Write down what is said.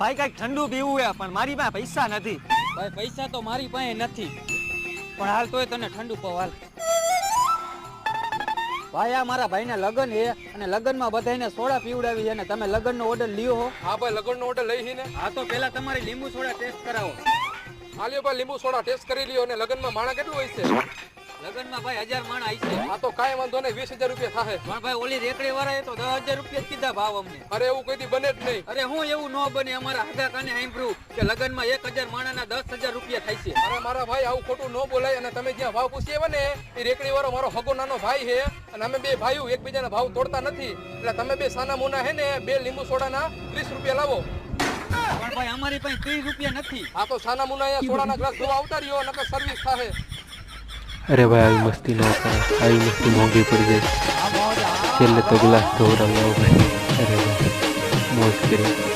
ભાઈ કઈક ઠંડુ પીવું હે પણ મારી પાસે પૈસા નથી. ભાઈ પૈસા તો મારી પાસે નથી, પણ હાલ તોય તને ઠંડુ પાવ હાલ. ભાઈ આ મારા ભાઈને લગન છે અને લગનમાં બધાને સોડા પીવડાવી છે અને તમે લગનનો ઓર્ડર લ્યો હો. હા ભાઈ લગનનો ઓર્ડર લઈ ને. હા તો પેલા તમારી લીંબુ સોડા ટેસ્ટ કરાવો. આલ્યો ભાઈ લીંબુ સોડા ટેસ્ટ કરી લ્યો. અને લગનમાં માણા કેટલું હોય છે? લગનમાં ભાઈ 1000 માણા આવી છે. હા તો કાંઈ વાંધો નહીં, 20000 રૂપિયા થાય. પણ ભાઈ ઓલી રેકડી વાળાએ તો 10000 રૂપિયા કીધા ભાવ અમને. અરે એવું કોઈ દી બને જ નહીં. અરે હું એવું ન બને, અમારા હગા કાને સાંભળ્યું કે લગનમાં 1000 માણાના 10000 રૂપિયા થાય છે. અરે મારા ભાઈ આવું ખોટું ન બોલાય. અને તમે જ્યાં ભાવ પૂછી આવ્યા ને એ રેકડી વાળો મારો હગો નાનો ભાઈ છે અને અમે બે ભાઈઓ એકબીજાના ભાવ તોડતા નથી. એટલે તમે બે સાના મુના હે ને 2 લીંબુ સોડાના 30 રૂપિયા લાવો. પણ ભાઈ અમારી પાસે 30 રૂપિયા નથી. હા તો સાના મુના અહીંયા સોડાના ગ્લાસ ધોવા આવતા રહ્યો નકર સર્વિસ થાય. અરે ભાઈ આવી મસ્તી ના કરે, આવી મસ્તી મોંઘી પડી જાય. છેલ્લે તો ગ્લાસ ધોવડાવ્યા ભાઈ. અરે ભાઈ મોજ કરી.